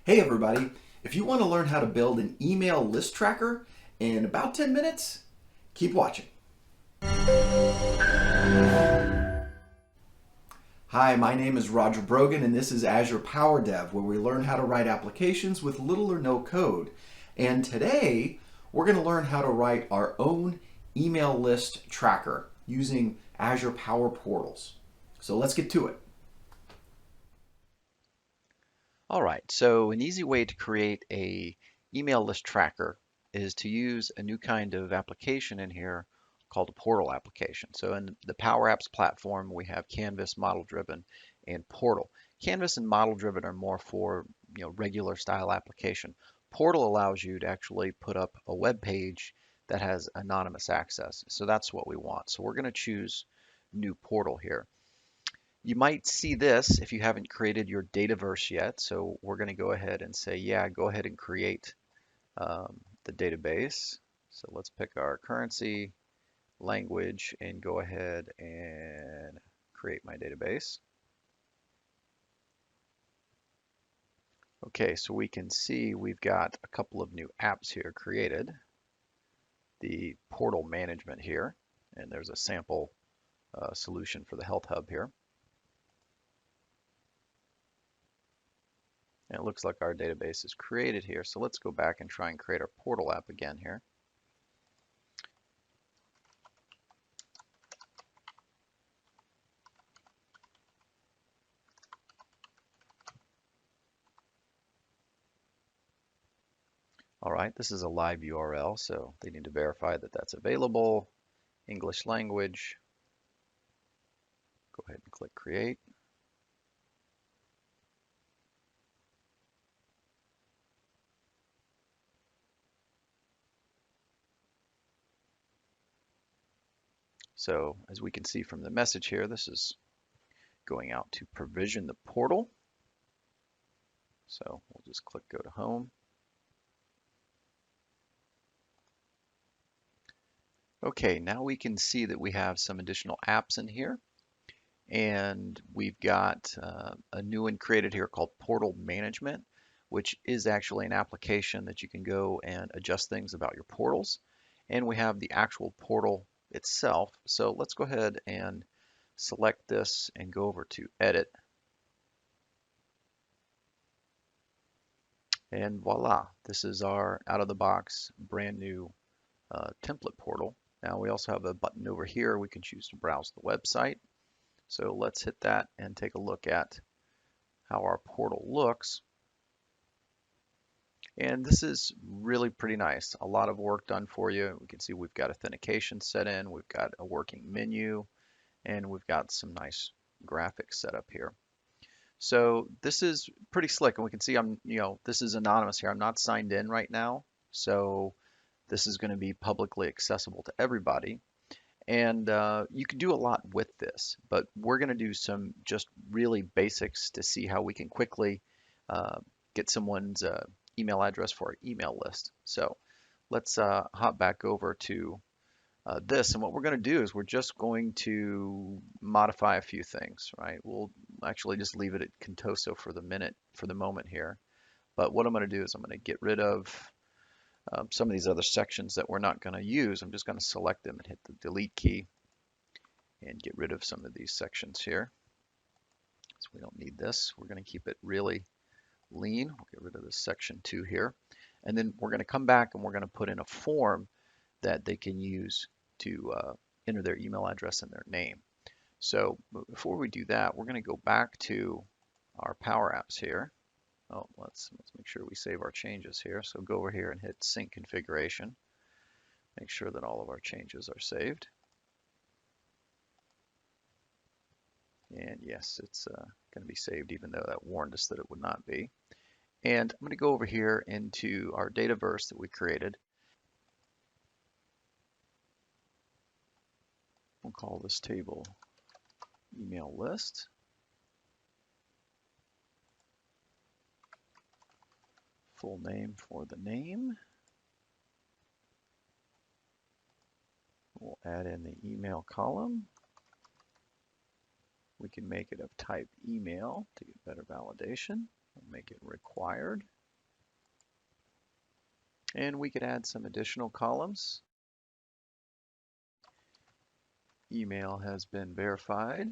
Hey everybody, if you want to learn how to build an email list tracker in about 10 minutes, keep watching. Hi, my name is Roger Brogan and this is Azure Power Dev, where we learn how to write applications with little or no code. And today, we're going to learn how to write our own email list tracker using Azure Power Portals. So let's get to it. All right, so an easy way to create a email list tracker is to use a new kind of application in here called a portal application. So in the Power Apps platform, we have Canvas, Model Driven, and Portal. Canvas and Model Driven are more for regular style application. Portal allows you to actually put up a web page that has anonymous access. So that's what we want. So we're going to choose New Portal here. You might see this if you haven't created your Dataverse yet. So we're going to go ahead and say, yeah, go ahead and create the database. So let's pick our currency, language, and go ahead and create my database. Okay, so we can see we've got a couple of new apps here created. The portal management here, and there's a sample solution for the Health Hub here. And it looks like our database is created here. So let's go back and try and create our portal app again here. All right, this is a live URL, so they need to verify that that's available. English language. Go ahead and click create. So as we can see from the message here, this is going out to provision the portal. So we'll just click go to home. Okay, now we can see that we have some additional apps in here. And we've got a new one created here called Portal Management, which is actually an application that you can go and adjust things about your portals. And we have the actual portal itself. So let's go ahead and select this and go over to Edit. And voila, this is our out-of-the-box brand new template portal. Now we also have a button over here. We can choose to browse the website. So let's hit that and take a look at how our portal looks. And this is really pretty nice. A lot of work done for you. We can see we've got authentication set in, we've got a working menu, and we've got some nice graphics set up here. So this is pretty slick, and we can see this is anonymous here. I'm not signed in right now, so this is going to be publicly accessible to everybody. And you can do a lot with this, but we're going to do some just really basics to see how we can quickly uh, get someone's email address for our email list. So let's hop back over to this. And what we're going to do is we're just going to modify a few things, right? We'll actually just leave it at Contoso for the moment here. But what I'm going to do is I'm going to get rid of some of these other sections that we're not going to use. I'm just going to select them and hit the delete key and get rid of some of these sections here. So we don't need this. We're going to keep it really lean. We'll get rid of this section 2 here. And then we're going to come back and we're going to put in a form that they can use to enter their email address and their name. So before we do that, we're going to go back to our Power Apps here. Oh, let's make sure we save our changes here. So go over here and hit Sync Configuration. Make sure that all of our changes are saved. And yes, it's going to be saved even though that warned us that it would not be. And I'm going to go over here into our Dataverse that we created. We'll call this table email list. Full name for the name. We'll add in the email column. We can make it of type email to get better validation. We'll make it required. And we could add some additional columns. Email has been verified.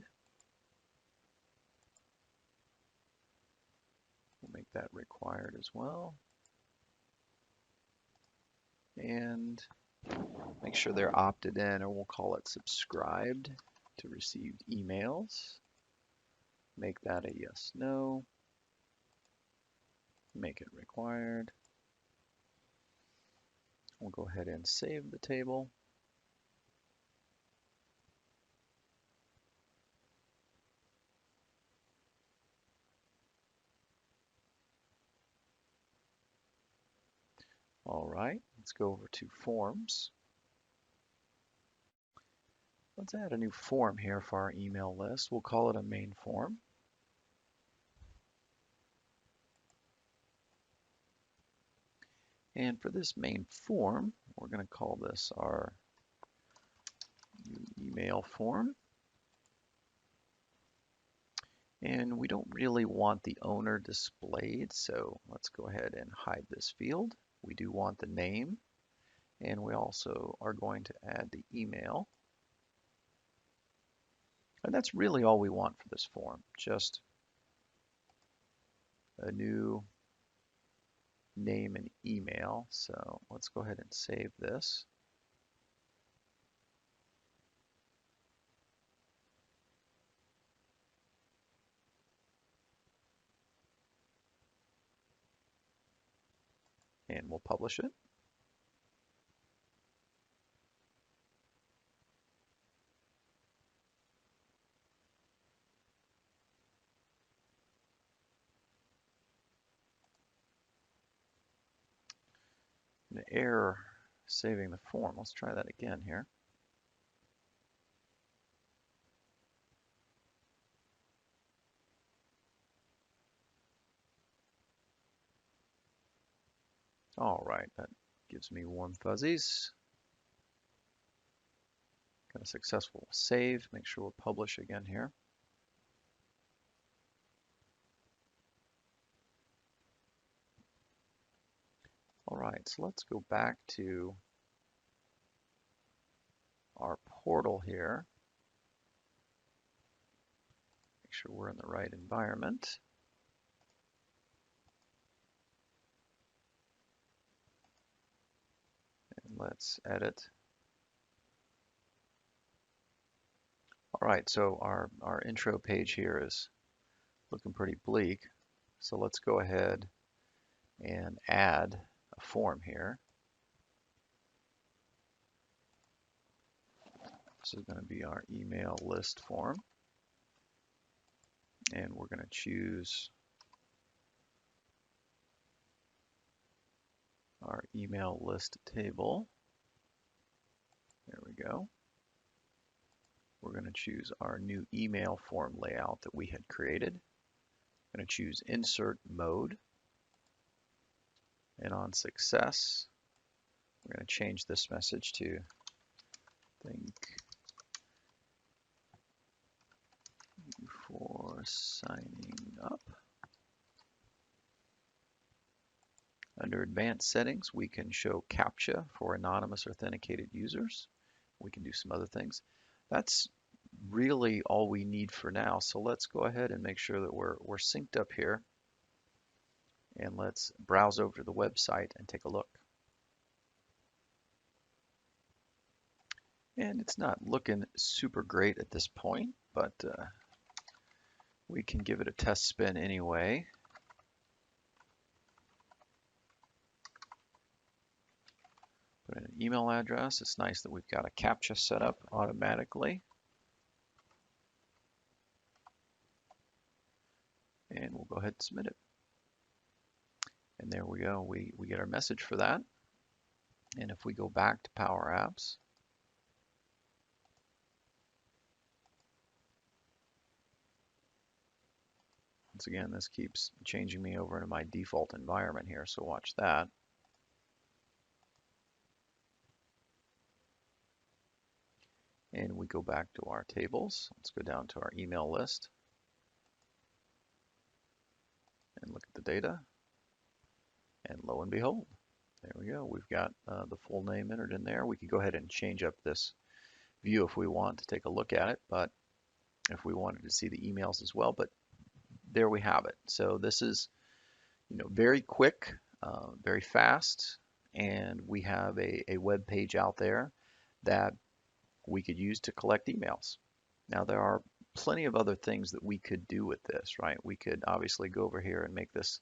We'll make that required as well. And make sure they're opted in, or we'll call it subscribed to received emails. Make that a yes, no. Make it required. We'll go ahead and save the table. All right, let's go over to forms. Let's add a new form here for our email list. We'll call it a main form. And for this main form, we're going to call this our new email form. And we don't really want the owner displayed, so let's go ahead and hide this field. We do want the name, and we also are going to add the email. And that's really all we want for this form, just a new name and email. So let's go ahead and save this. And we'll publish it. An error saving the form. Let's try that again here. All right, that gives me warm fuzzies. Got a successful save. Make sure we'll publish again here. All right, so let's go back to our portal here. Make sure we're in the right environment. And let's edit. All right, so our intro page here is looking pretty bleak. So let's go ahead and add a form here. This is going to be our email list form. And we're going to choose our email list table. There we go. We're going to choose our new email form layout that we had created. I'm going to choose insert mode. And on success, we're going to change this message to thank you for signing up. Under advanced settings, we can show CAPTCHA for anonymous authenticated users. We can do some other things. That's really all we need for now. So let's go ahead and make sure that we're synced up here. And let's browse over to the website and take a look. And it's not looking super great at this point, but we can give it a test spin anyway. Put in an email address. It's nice that we've got a CAPTCHA set up automatically. And we'll go ahead and submit it. And there we go. We get our message for that. And if we go back to Power Apps, once again, this keeps changing me over into my default environment here, so watch that. And we go back to our tables. Let's go down to our email list. and look at the data, and lo and behold, there we go. We've got the full name entered in there. We could go ahead and change up this view if we want to take a look at it, but if we wanted to see the emails as well, but there we have it. So this is, very quick, very fast, and we have a web page out there that we could use to collect emails. Now there are plenty of other things that we could do with this, right? We could obviously go over here and make this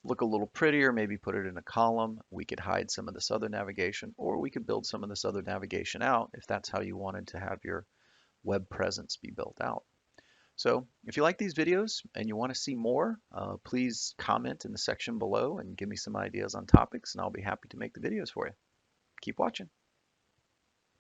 look a little prettier, maybe put it in a column. We could hide some of this other navigation, or we could build some of this other navigation out if that's how you wanted to have your web presence be built out. So if you like these videos and you want to see more, please comment in the section below and give me some ideas on topics, and I'll be happy to make the videos for you. Keep watching.